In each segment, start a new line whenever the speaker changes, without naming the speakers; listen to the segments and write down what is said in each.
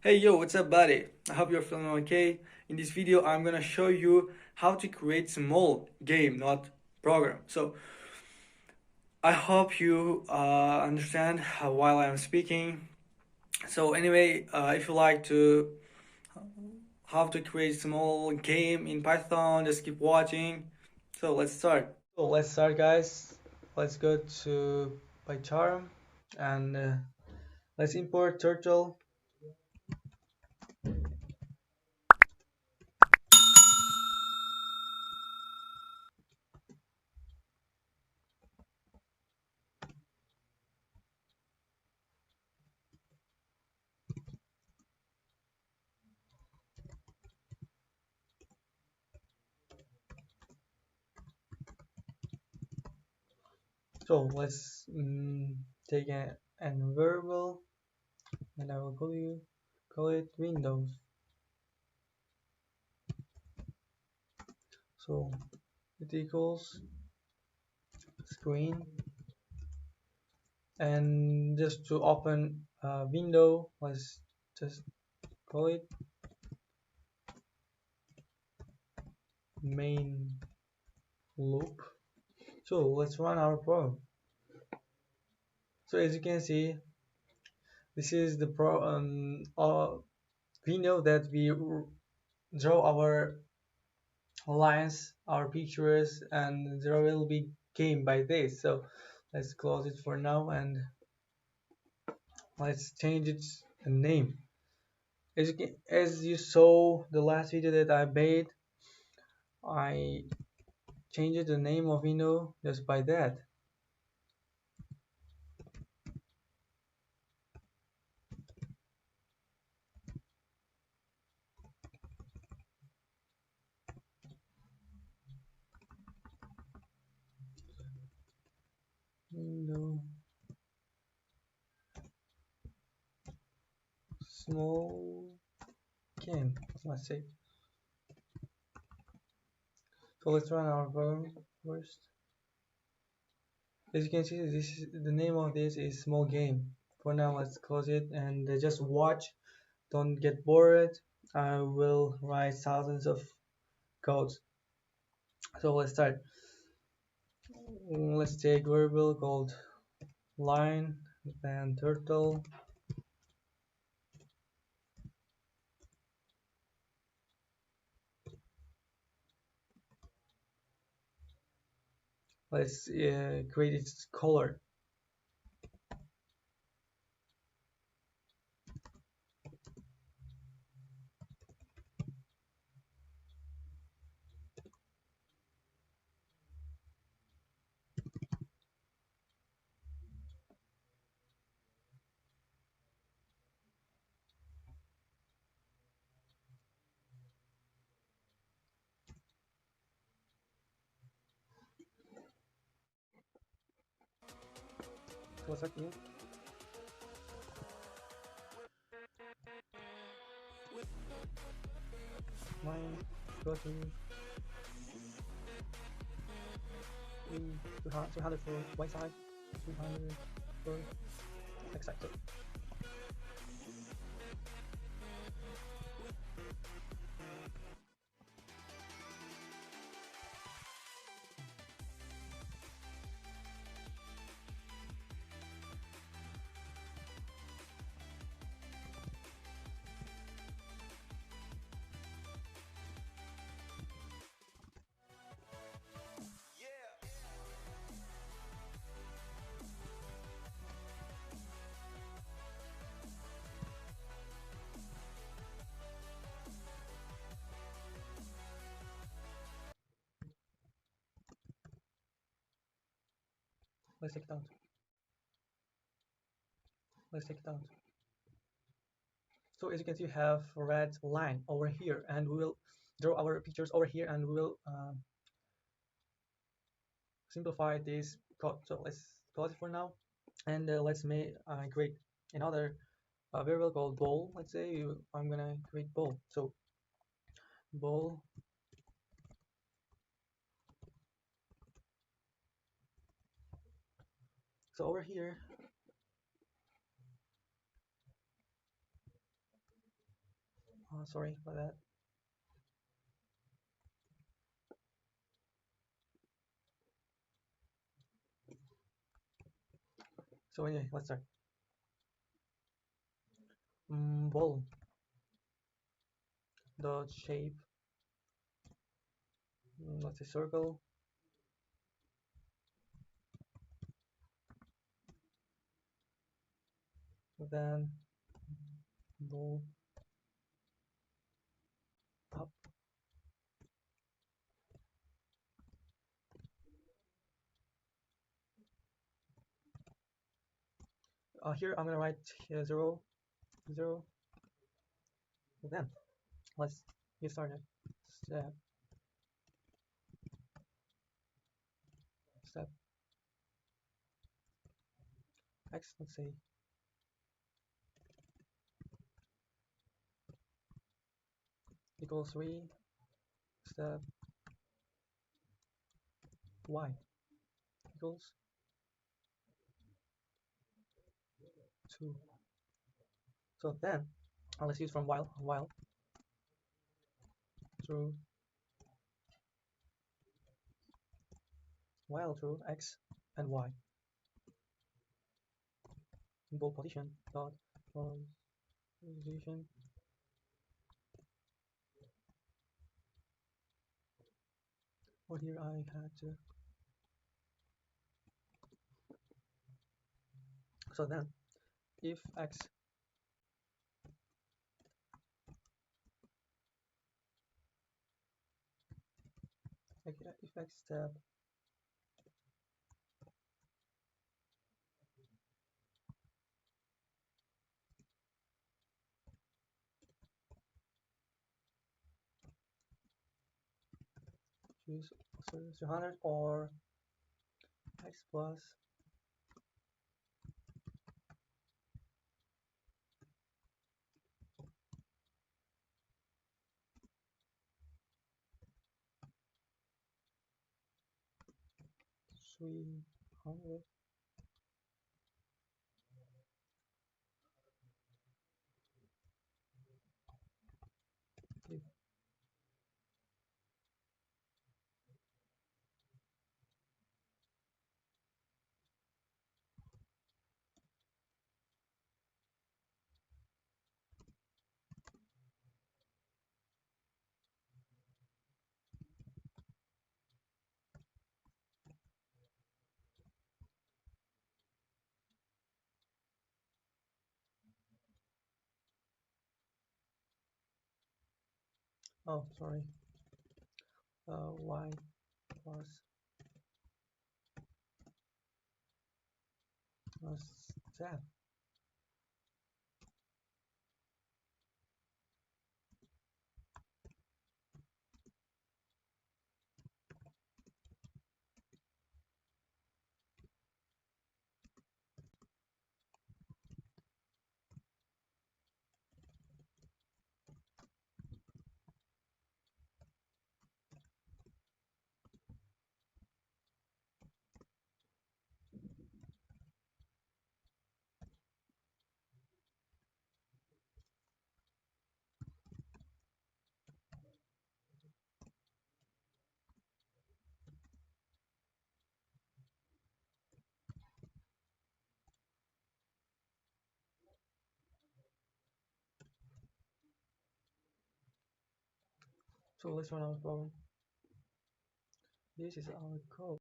Hey yo, what's up buddy? I hope you're feeling okay. In this video I'm gonna show you how to create small game, not program. So I hope you understand while I'm speaking. So anyway, if you like to how to create small game in Python, just keep watching. So let's start. So let's start guys. Let's go to PyCharm and let's import turtle. So let's take an variable and I will call it Windows. So it equals screen, and just to open a window, let's just call it main loop. So let's run our program. So as you can see, this is the window that we draw our lines, our pictures, and there will be game by this. So let's close it for now and let's change its name. As you saw the last video that I made, I changed the name of window just by that. Window small game, let's say. So let's run our program first. As you can see, this is the name of this is small game. For now, let's close it and just watch. Don't get bored. I will write thousands of codes. So let's start. Let's take variable called line, then turtle. Let's create its color. So let's start. Line, go to 200 for white side, 200 for X side. Let's take it out. Let's take it out. So as you can see, we have a red line over here, and we will draw our pictures over here, and we will simplify this code. So let's close it for now, and let's create another variable called ball. Let's say I'm gonna create ball. So ball. So over here, Sorry for that. So anyway, let's start. Ball. The shape. Let's say circle. Then ball up. Here I'm gonna write here 0, 0. Then let's get started. Step, step x. Let's say equals 3. Step y equals 2. So then let's use from while true, while true x and y in both position dot position. Or here I had to. So then if x if x step choose 300 or x plus three hundred. Oh, sorry. Y plus z. So let's run our program. This is our code.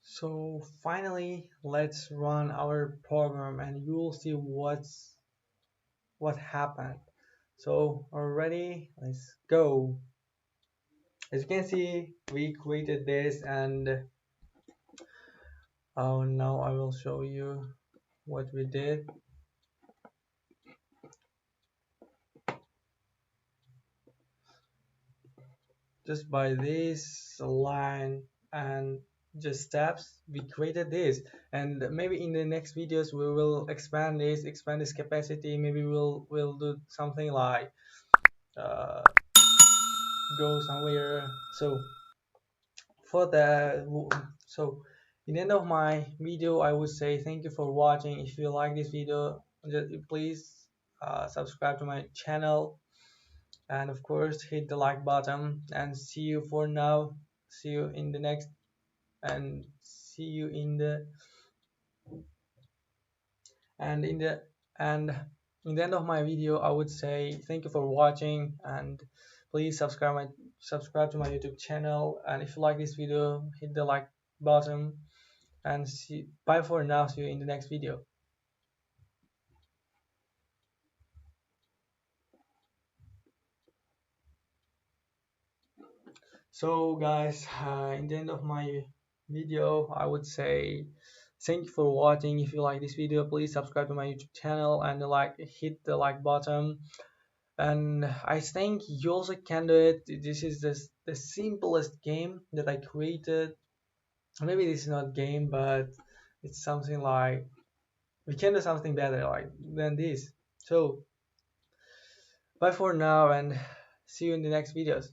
So finally, let's run our program and you will see what happened. So already, let's go. As you can see, we created this, and now I will show you what we did. Just by this line and just steps, we created this, and maybe in the next videos we will expand this capacity. Maybe we'll do something like uh, go somewhere. So for the so in the end of my video, I would say thank you for watching. If you like this video, just please subscribe to my channel, and of course hit the like button. And see you for now. See you in the next, and see you in the and in the and in the end of my video, I would say thank you for watching, and please subscribe to my YouTube channel. And if you like this video, hit the like button, and see bye for now. See you in the next video. So guys, in the end of my video, I would say thank you for watching. If you like this video, please subscribe to my YouTube channel and hit the like button. And I think you also can do it. This is the simplest game that I created. Maybe this is not game, but it's something like we can do something better like than this. So bye for now, and see you in the next videos.